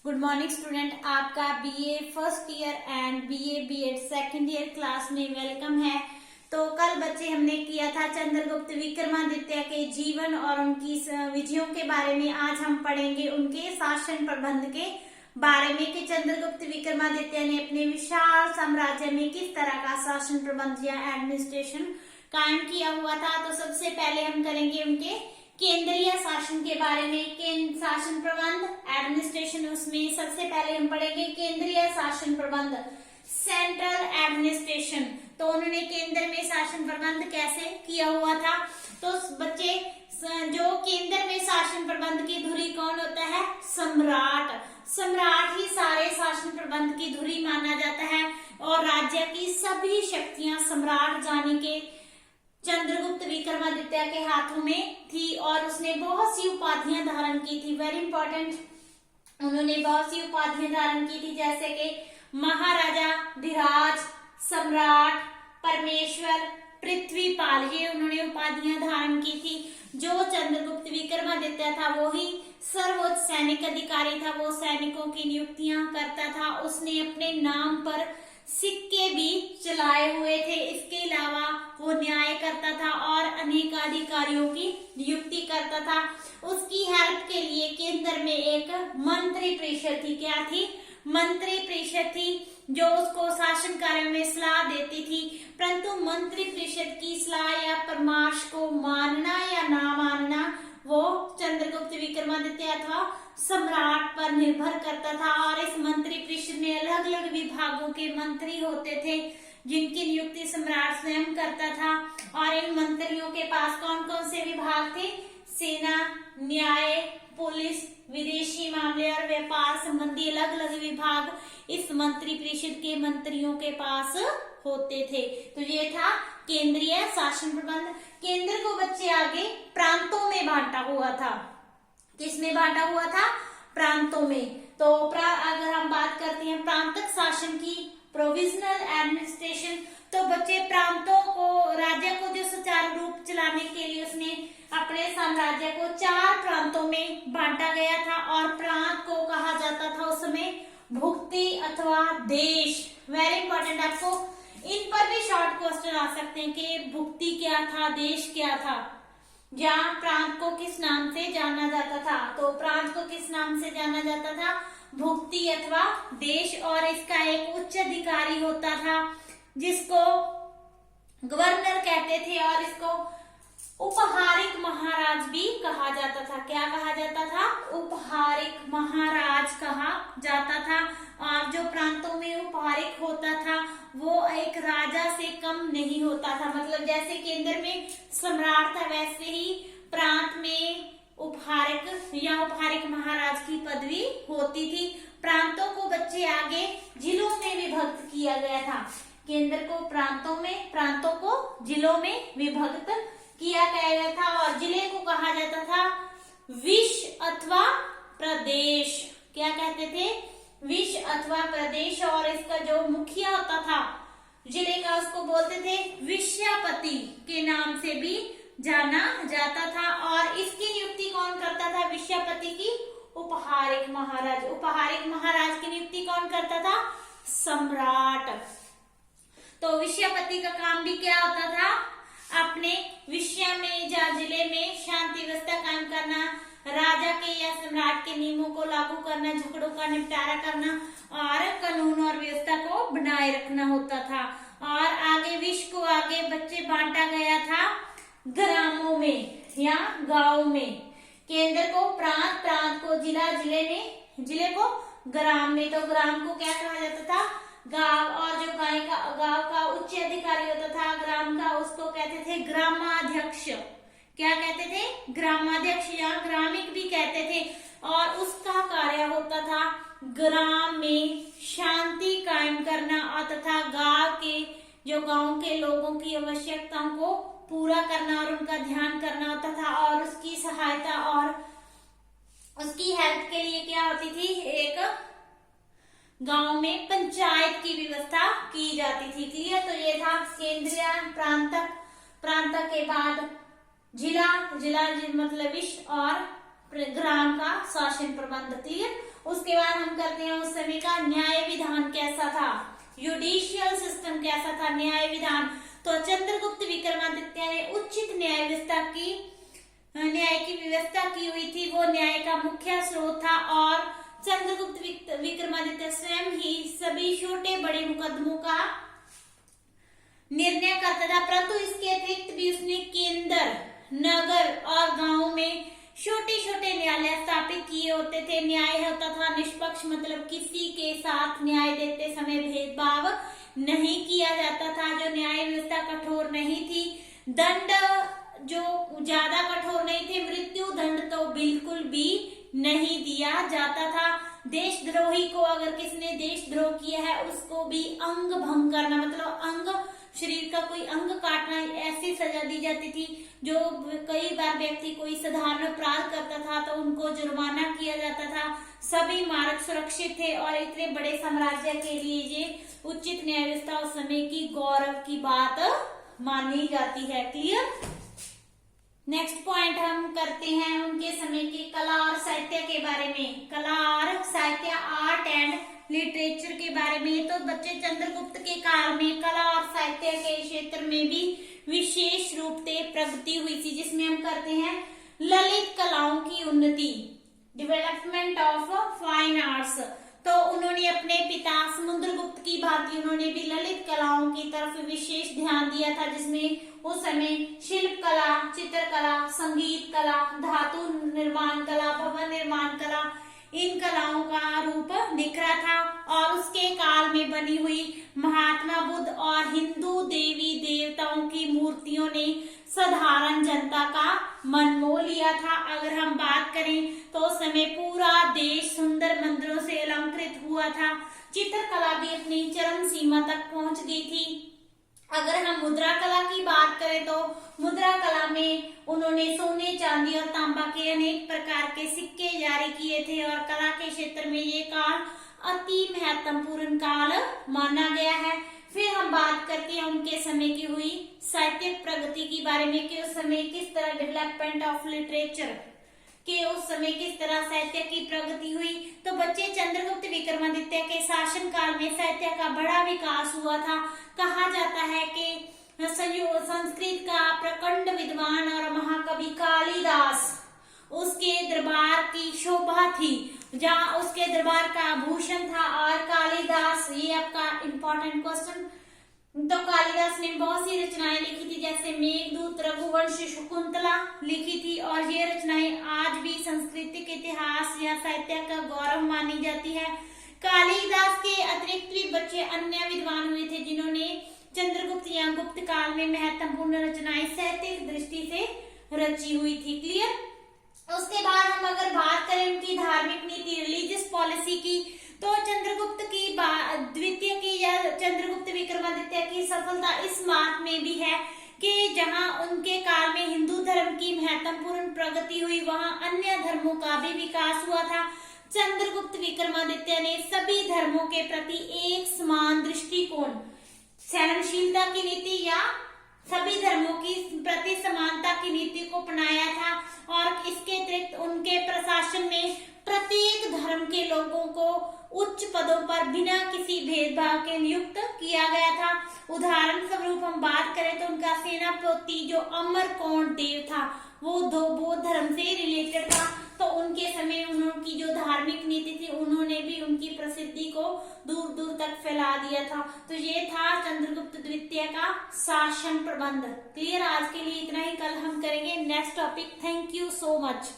Good morning student, आपका BA first year and BA BEd second year class में welcome है। तो कल बच्चे हमने किया था चंद्रगुप्त विक्रमादित्य के जीवन और उनकी विधियों के बारे में। आज हम पढ़ेंगे उनके शासन प्रबंध के बारे में कि चंद्रगुप्त विक्रमादित्य ने अपने विशाल साम्राज्य में किस तरह का शासन प्रबंध या एडमिनिस्ट्रेशन कायम किया हुआ था। तो सबसे पहले हम करेंगे उनके केंद्रीय शासन के बारे में। केंद्र शासन प्रबंध एडमिनिस्ट्रेशन, उसमें सबसे पहले हम पढ़ेंगे केंद्रीय शासन प्रबंध, सेंट्रल एडमिनिस्ट्रेशन। तो उन्होंने केंद्र में शासन प्रबंध कैसे किया हुआ था। तो बच्चे, जो केंद्र में शासन प्रबंध की धुरी कौन होता है? सम्राट। सम्राट ही सारे शासन प्रबंध की धुरी माना जाता है और राज्य की सभी शक्तियां सम्राट जानी के चंद्रगुप्त विक्रमादित्य के हाथों में थी और उसने बहुत सी उपाधियां धारण की थी। वेरी इंपॉर्टेंट, उन्होंने बहुत सी उपाधियां धारण की थी, जैसे कि महाराजा, धीराज, सम्राट, परमेश्वर, पृथ्वीपाल, ये उन्होंने उपाधियां धारण की थी। जो चंद्रगुप्त विक्रमादित्य था वो ही सर्वोच्च सैनिक अधिकारी था, वो सैनिकों की नियुक्तियां करता था। उसने अपने नाम पर सिक्के भी चलाए हुए थे। इसके अलावा वो न्याय करता था और अनेक अधिकारियों की नियुक्ति करता था। उसकी हेल्प के लिए केंद्र में एक मंत्री परिषद थी। क्या थी? मंत्री परिषद थी जो उसको शासन कार्य में सलाह देती थी। परंतु मंत्री परिषद की सलाह या परामर्श को मानना या ना मानना वो चंद्रगुप्त विक्रमादित्य अथवा सम्राट पर निर्भर करता था। और इस मंत्री परिषद में अलग अलग विभागों के मंत्री होते थे जिनकी नियुक्ति सम्राट स्वयं करता था। और इन मंत्रियों के पास कौन कौन से विभाग थे? सेना, न्याय, पुलिस, विदेशी मामले और व्यापार संबंधी अलग अलग विभाग इस मंत्री परिषद के मंत्रियों के पास होते थे। तो ये था केंद्रीय शासन प्रबंध। केंद्र को बच्चे आगे प्रांतों में बांटा हुआ था। किसमें बांटा हुआ था? प्रांतों में। तो अगर हम बात करते हैं प्रांतक शासन की, प्रोविजनल एडमिनिस्ट्रेशन, तो बच्चे प्रांतों को, राज्य को जो सुचारू रूप चलाने के लिए उसने अपने साम्राज्य को 4 प्रांतों में बांटा गया था। और प्रांत को कहा जाता था उस समय भुक्ति अथवा देश। वेरी इंपॉर्टेंट, आपको इन पर भी शॉर्ट क्वेश्चन आ सकते हैं कि भुक्ति क्या था, देश क्या था, या प्रांत को किस नाम से जाना जाता था। तो प्रांत को किस नाम से जाना जाता था? भुक्ति अथवा देश। और इसका एक उच्च अधिकारी होता था जिसको गवर्नर कहते थे और इसको उपहारिक महाराज भी कहा जाता था। क्या कहा जाता था? उपहारिक महाराज कहा जाता था। और जो प्रांतों में उपहारिक होता था वो एक राजा से कम नहीं होता था। मतलब जैसे केंद्र में सम्राट था वैसे ही प्रांत में उपहारिक या उपहारिक महाराज की पदवी होती थी। प्रांतों को बच्चे आगे जिलों में विभक्त किया गया था। केंद्र को प्रांतों में, प्रांतों को जिलों में विभक्त किया गया था। और जिले को कहा जाता था विश अथवा प्रदेश। क्या कहते थे? विश अथवा प्रदेश। और इसका जो मुखिया होता था जिले का उसको बोलते थे विषयापति के नाम से भी जाना जाता था। और इसकी नियुक्ति कौन करता था? विषयापति की उपहारिक महाराज। उपहारिक महाराज की नियुक्ति कौन करता था? सम्राट। तो विषयापति का काम भी क्या होता था? अपने विषय में या जिले में शांति व्यवस्था कायम करना, राजा के या सम्राट के नियमों को लागू करना, झगड़ों का निपटारा करना और कानून और व्यवस्था को बनाए रखना होता था। और आगे विश्व को आगे बच्चे बांटा गया था ग्रामों में या गांव में। केंद्र को प्रांत, प्रांत को जिला, जिले को ग्राम में। तो ग्राम को क्या कहा जाता था? गांव। और जो गांव का उच्च अधिकारी होता था ग्राम का, उसको कहते थे ग्रामाध्यक्ष। क्या कहते थे? ग्रामाध्यक्ष या ग्रामिक भी कहते थे। और उसका कार्य होता था ग्राम में शांति कायम करना और तथा गांव के लोगों की आवश्यकताओं को पूरा करना और उनका ध्यान करना होता था। और उसकी सहायता और उसकी हेल्प के लिए क्या होती थी? एक गांव में पंचायत की व्यवस्था की जाती थी। क्लियर? तो ये था केंद्रीय, प्रांतक, प्रांतक के बाद जिला, जिला मतलब विश्व और ग्राम का शासन प्रबंध। क्लियर? उसके बाद हम करते हैं उस समय का न्याय विधान कैसा था, जुडिशियल सिस्टम कैसा था, न्याय विधान। तो चंद्रगुप्त विक्रमादित्य ने उचित न्याय की व्यवस्था की हुई थी, वो न्याय का मुख्य स्रोत था। और चंद्रगुप्त विक्रमादित्य स्वयं ही सभी छोटे बड़े मुकदमों का निर्णय करता था, परंतु इसके अतिरिक्त भी उसने केंद्र, नगर और गांव में छोटे छोटे न्यायालय स्थापित किए होते थे। न्याय होता था निष्पक्ष, मतलब किसी के साथ न्याय देते समय भेदभाव नहीं किया जाता था। जो न्याय व्यवस्था कठोर नहीं थी, दंड जो ज्यादा कठोर नहीं थे, मृत्यु दंड तो बिल्कुल भी नहीं दिया जाता था। देशद्रोही को अगर किसने देशद्रोह किया है उसको भी अंग भंग करना, मतलब अंग, शरीर का कोई अंग काटना, ऐसी सजा दी जाती थी। जो कई बार व्यक्ति कोई साधारण अपराध करता था तो उनको जुर्माना किया जाता था। सभी मार्ग सुरक्षित थे और इतने बड़े साम्राज्य के लिए ये उचित न्याय व्यवस्था उस समय की गौरव की बात मानी जाती है। क्लियर। नेक्स्ट पॉइंट हम करते हैं उनके समय की कला और साहित्य के बारे में। कला और साहित्य, आर्ट एंड लिटरेचर के बारे में। तो बच्चे चंद्रगुप्त के काल में कला और साहित्य के क्षेत्र में भी विशेष रूप से प्रगति हुई थी, जिसमें हम करते हैं ललित कलाओं की उन्नति, डेवलपमेंट ऑफ फाइन आर्ट्स। तो उन्होंने अपने पिता समुद्रगुप्त की भांति उन्होंने भी ललित कलाओं की तरफ विशेष ध्यान दिया था, जिसमें उस समय शिल्प कला, चित्रकला, संगीत कला, धातु निर्माण कला, भवन निर्माण कला, इन कलाओं का रूप निखरा था। और उसके काल में बनी हुई महात्मा बुद्ध और हिंदू देवी देवताओं की मूर्तियों ने साधारण जनता का मन मोह लिया था। अगर हम बात करें तो उस समय पूरा देश सुंदर मंदिरों से अलंकृत हुआ था। चित्रकला भी अपनी चरम सीमा तक पहुंच गई थी। अगर हम मुद्रा कला की बात करें तो मुद्रा कला में उन्होंने सोने, चांदी और तांबा के अनेक प्रकार के सिक्के जारी किए थे और कला के क्षेत्र में ये काल अति महत्वपूर्ण काल माना गया है। फिर हम बात करते हैं उनके समय की हुई साहित्यिक प्रगति के बारे में कि उस समय किस तरह डेवलपमेंट ऑफ लिटरेचर कि उस समय किस तरह साहित्य की प्रगति हुई। तो बच्चे चंद्रगुप्त विक्रमादित्य के शासन काल में साहित्य का बड़ा विकास हुआ था। कहा जाता है कि संस्कृत का प्रकांड विद्वान और महाकवि कालिदास उसके दरबार की शोभा थी, जहाँ उसके दरबार का आभूषण था। और कालिदास, ये आपका इम्पोर्टेंट क्वेश्चन, तो कालिदास ने बहुत सी रचनाएं लिखी थी, जैसे मेघदूत, रघुवंश, शकुंतला लिखी थी। और ये रचनाएं आज भी सांस्कृतिक इतिहास या साहित्य का गौरव मानी जाती है। कालिदास के अतिरिक्त भी बच्चे अन्य विद्वान हुए थे जिन्होंने चंद्रगुप्त या गुप्त काल में महत्वपूर्ण रचनाएं साहित्यिक दृष्टि से रची हुई थी। क्लियर। उसके बाद हम अगर बात करें उनकी धार्मिक नीति, रिलीजियस पॉलिसी की, तो चंद्रगुप्त की द्वितीय की या चंद्रगुप्त विक्रमादित्य की सफलता इस बात में भी है कि जहां उनके काल में हिंदू धर्म की महत्वपूर्ण प्रगति हुई, वहां अन्य धर्मों का भी विकास हुआ था। चंद्रगुप्त विक्रमादित्य ने सभी धर्मों के प्रति एक समान दृष्टिकोण, सहनशीलता की नीति या सभी धर्मों की प्रति समानता की नीति को अपनाया था। और इसके अतिरिक्त उनके प्रशासन में प्रत्येक धर्म के लोगों को उच्च पदों पर बिना किसी भेदभाव के नियुक्त किया गया था। उदाहरण स्वरूप हम बात करें तो उनका सेनापति जो अमरकौंड देव था वो बौद्ध धर्म से रिलेटेड था। तो उनके समय उनकी जो धार्मिक नीति थी उन्होंने भी उनकी प्रसिद्धि को दूर दूर तक फैला दिया था। तो ये था चंद्रगुप्त द्वितीय का शासन प्रबंध। क्लियर। आज के लिए इतना ही, कल हम करेंगे next topic. Thank you so much.